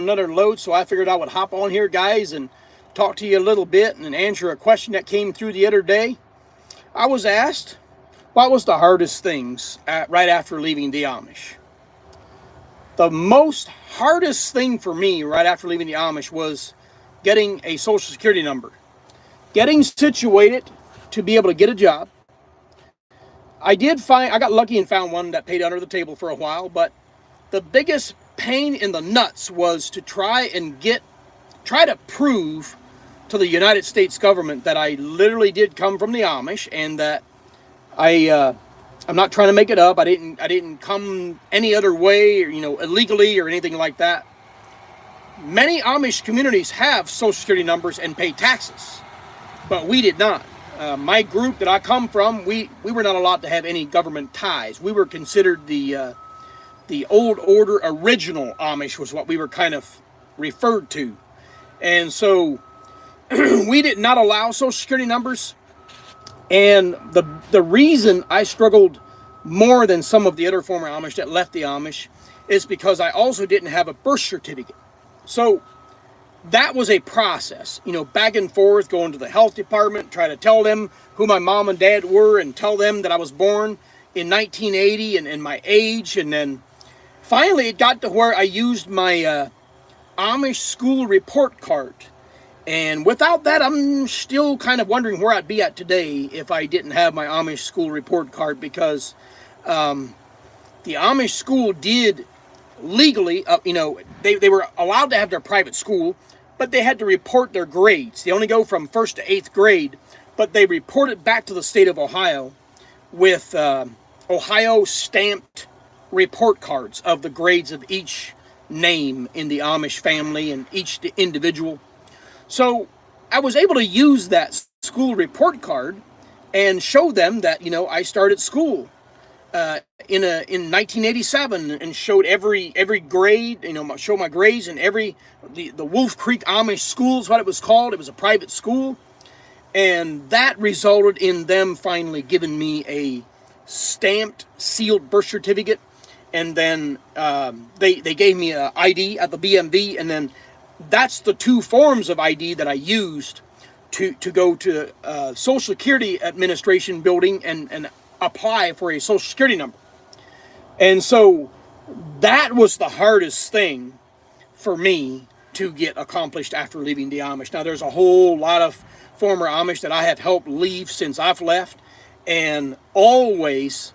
another load, so I figured I would hop on here, guys, and talk to you a little bit and answer a question that came through the other day. I was asked, what was the hardest things right after leaving the Amish? The most hardest thing for me right after leaving the Amish was getting a social security number, getting situated to be able to get a job. I got lucky and found one that paid under the table for a while, but the biggest pain in the nuts was to try to prove to the United States government that I literally did come from the Amish, and that I'm not trying to make it up. I didn't come any other way, or, illegally or anything like that. Many Amish communities have social security numbers and pay taxes, but we did not. My group that I come from, we were not allowed to have any government ties. We were considered the old order original Amish, was what we were kind of referred to. And so we did not allow social security numbers. And the reason I struggled more than some of the other former Amish that left the Amish is because I also didn't have a birth certificate. So that was a process, back and forth, going to the health department, try to tell them who my mom and dad were and tell them that I was born in 1980 and my age. And then finally it got to where I used my Amish school report card. And without that, I'm still kind of wondering where I'd be at today if I didn't have my Amish school report card, because the Amish school did legally, they were allowed to have their private school, but they had to report their grades. They only go from 1st to 8th grade, but they reported back to the state of Ohio with Ohio stamped report cards of the grades of each name in the Amish family and each individual. So I was able to use that school report card and show them that, I started school in 1987, and showed every grade, show my grades in the Wolf Creek Amish School is what it was called. It was a private school, and that resulted in them finally giving me a stamped, sealed birth certificate, and then they gave me an ID at the BMV, and then that's the two forms of ID that I used to go to Social Security Administration building and apply for a Social Security number. And so that was the hardest thing for me to get accomplished after leaving the Amish. Now, there's a whole lot of former Amish that I have helped leave since I've left, and always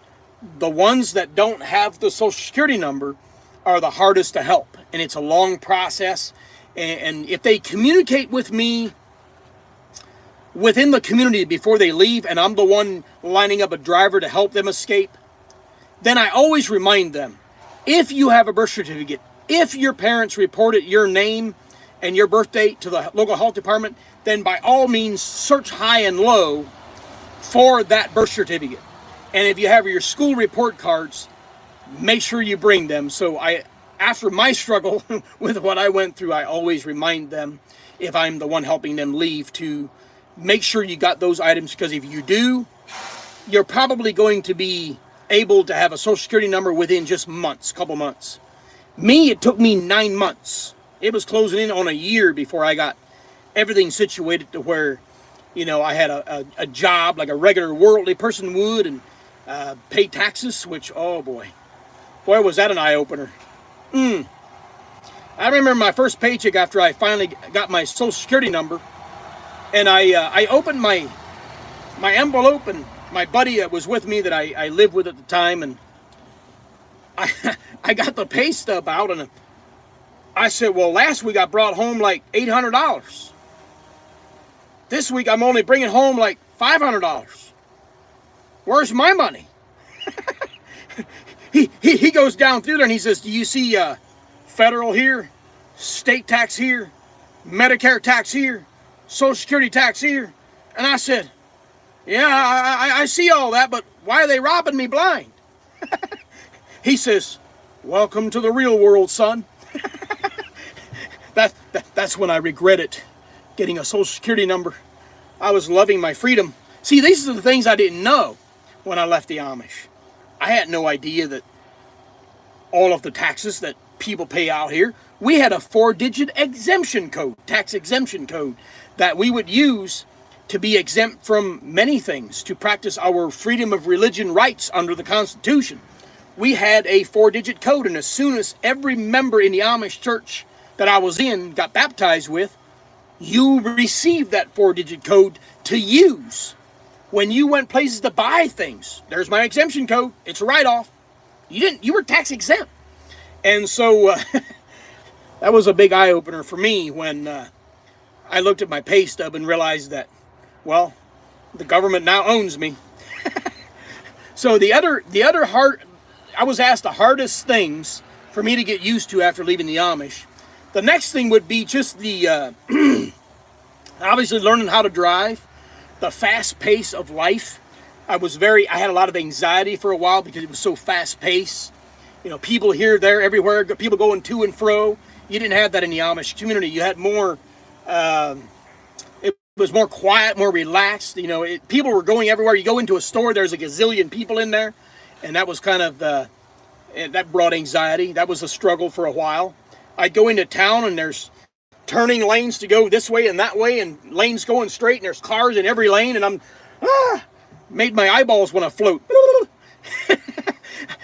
the ones that don't have the Social Security number are the hardest to help, and it's a long process. And if they communicate with me within the community before they leave, and I'm the one lining up a driver to help them escape, then I always remind them, if you have a birth certificate, if your parents reported your name and your birth date to the local health department, then by all means search high and low for that birth certificate. And if you have your school report cards, make sure you bring them. So after my struggle with what I went through, I always remind them, if I'm the one helping them leave, to make sure you got those items, because if you do, you're probably going to be able to have a Social Security number within just months, couple months. Me, it took me 9 months. It was closing in on a year before I got everything situated to where, I had a job like a regular worldly person would, and pay taxes, which, oh boy, was that an eye-opener. I remember my first paycheck after I finally got my Social Security number, and I opened my envelope, and my buddy that was with me that I lived with at the time, and I got the pay stub out, and I said, well, last week I brought home like $800. This week I'm only bringing home like $500. Where's my money? He goes down through there and he says, do you see federal here, state tax here, Medicare tax here, Social Security tax here? And I said, yeah, I see all that, but why are they robbing me blind? He says, welcome to the real world, son. That's when I regretted getting a Social Security number. I was loving my freedom. See, these are the things I didn't know when I left the Amish. I had no idea that all of the taxes that people pay out here we had a 4-digit exemption code, tax exemption code, that we would use to be exempt from many things, to practice our freedom of religion rights under the Constitution. We had a 4-digit code, and as soon as every member in the Amish church that I was in got baptized with, you received that 4-digit code to use when you went places to buy things. There's my exemption code. It's a write-off. You were tax exempt. And so that was a big eye-opener for me when I looked at my pay stub and realized that, well, the government now owns me. So the other hard, I was asked the hardest things for me to get used to after leaving the Amish. The next thing would be just the, obviously learning how to drive, the fast pace of life. I had a lot of anxiety for a while because it was so fast paced. You know, people here, there, everywhere, people going to and fro. You didn't have that in the Amish community. You had more, it was more quiet, more relaxed. You know, people were going everywhere. You go into a store, there's a gazillion people in there. And that was kind of, that brought anxiety. That was a struggle for a while. I'd go into town and there's turning lanes to go this way and that way, and lanes going straight, and there's cars in every lane, and made my eyeballs want to float.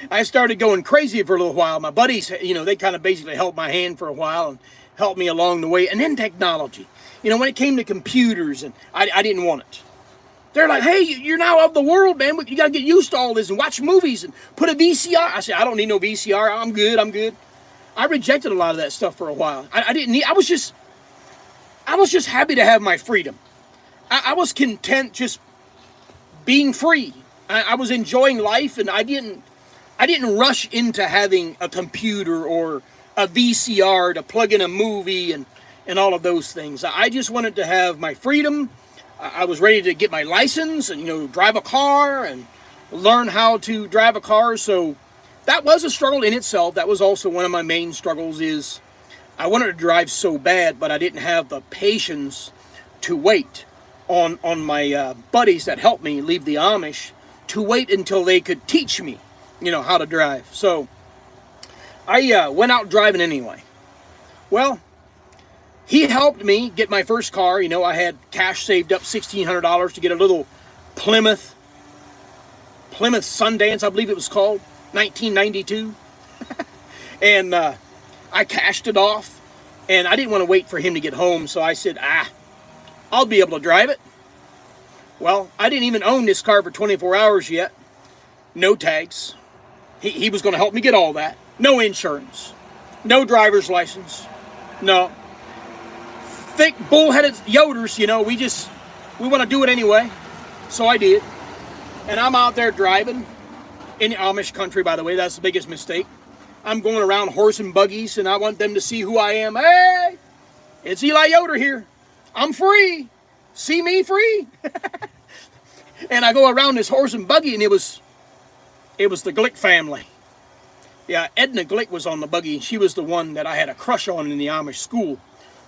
I started going crazy for a little while. My buddies, you know, they kind of basically held my hand for a while and helped me along the way. And then technology. You know, when it came to computers, and I didn't want it. They're like, hey, you're now of the world, man. You got to get used to all this and watch movies and put a VCR. I said, I don't need no VCR. I'm good. I rejected a lot of that stuff for a while. I was just happy to have my freedom. I was content just being free. I was enjoying life, and I didn't rush into having a computer or a VCR to plug in a movie and all of those things. I just wanted to have my freedom. I was ready to get my license and, you know, drive a car and learn how to drive a car. So that was a struggle in itself. That was also one of my main struggles. Is I wanted to drive so bad, but I didn't have the patience to wait on my buddies that helped me leave the Amish, to wait until they could teach me, you know, how to drive. So I went out driving anyway. Well, he helped me get my first car. You know, I had cash saved up, $1,600 to get a little Plymouth Sundance, I believe it was called, 1992. And I cashed it off, and I didn't want to wait for him to get home, so I said, I'll be able to drive it. Well, I didn't even own this car for 24 hours yet. No tags. He was going to help me get all that. No insurance. No driver's license. No. Thick, bull-headed yoders, you know, we want to do it anyway. So I did. And I'm out there driving in the Amish country, by the way. That's the biggest mistake. I'm going around horse and buggies, and I want them to see who I am. Hey, it's Eli Yoder here. I'm free. See me free? And I go around this horse and buggy, and it was the Glick family. Yeah, Edna Glick was on the buggy. She was the one that I had a crush on in the Amish school.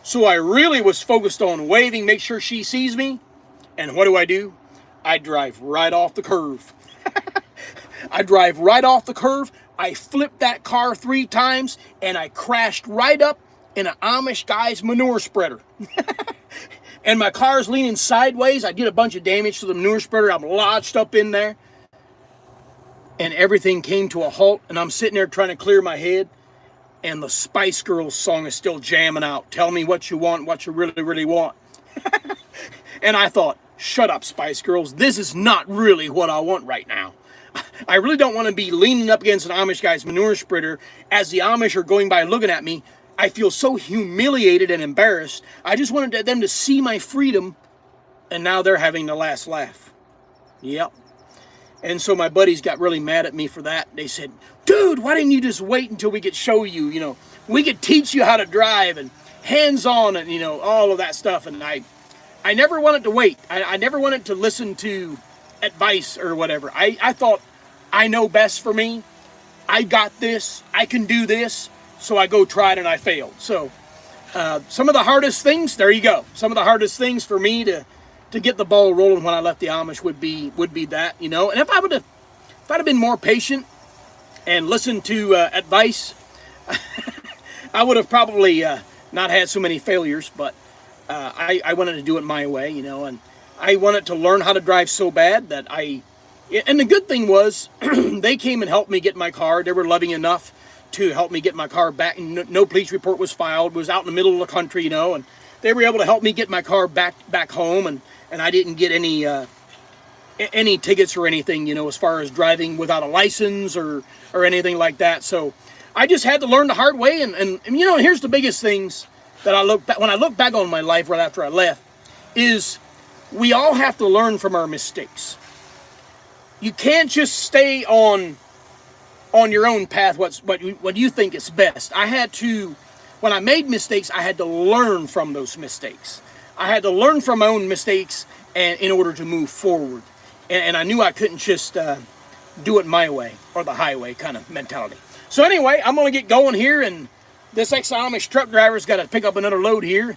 So I really was focused on waving, make sure she sees me. And what do? I drive right off the curve. I drive right off the curve. I flipped that car 3 times, and I crashed right up in an Amish guy's manure spreader. And my car's leaning sideways. I did a bunch of damage to the manure spreader. I'm lodged up in there. And everything came to a halt, and I'm sitting there trying to clear my head, and the Spice Girls song is still jamming out. Tell me what you want, what you really, really want. And I thought, shut up, Spice Girls. This is not really what I want right now. I really don't want to be leaning up against an Amish guy's manure spreader as the Amish are going by looking at me. I feel so humiliated and embarrassed. I just wanted them to see my freedom, and now they're having the last laugh. Yep. And so my buddies got really mad at me for that. They said, dude, why didn't you just wait until we could show you, you know, we could teach you how to drive and hands-on and, you know, all of that stuff. And I never wanted to wait. I never wanted to listen to advice or whatever. I thought, I know best for me. I got this. I can do this. So I go try it, and I failed. So some of the hardest things, there you go. Some of the hardest things for me to get the ball rolling when I left the Amish would be that, you know. And if I'd have been more patient and listened to advice, I would have probably not had so many failures, but I wanted to do it my way, and I wanted to learn how to drive so bad that and the good thing was, they came and helped me get my car. They were loving enough to help me get my car back. No police report was filed. It was out in the middle of the country, and they were able to help me get my car back home, and I didn't get any tickets or anything, as far as driving without a license or anything like that. So I just had to learn the hard way, and here's the biggest things that when I look back on my life right after I left, is we all have to learn from our mistakes. You can't just stay on your own path, what you think is best. When I made mistakes, I had to learn from those mistakes. I had to learn from my own mistakes and in order to move forward. And I knew I couldn't just do it my way, or the highway kind of mentality. So anyway, I'm going to get going here, and this ex-Amish truck driver's got to pick up another load here.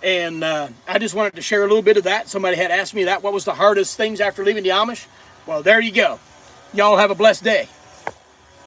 And I just wanted to share a little bit of that. Somebody had asked me what was the hardest things after leaving the Amish. Well, there you go. Y'all have a blessed day.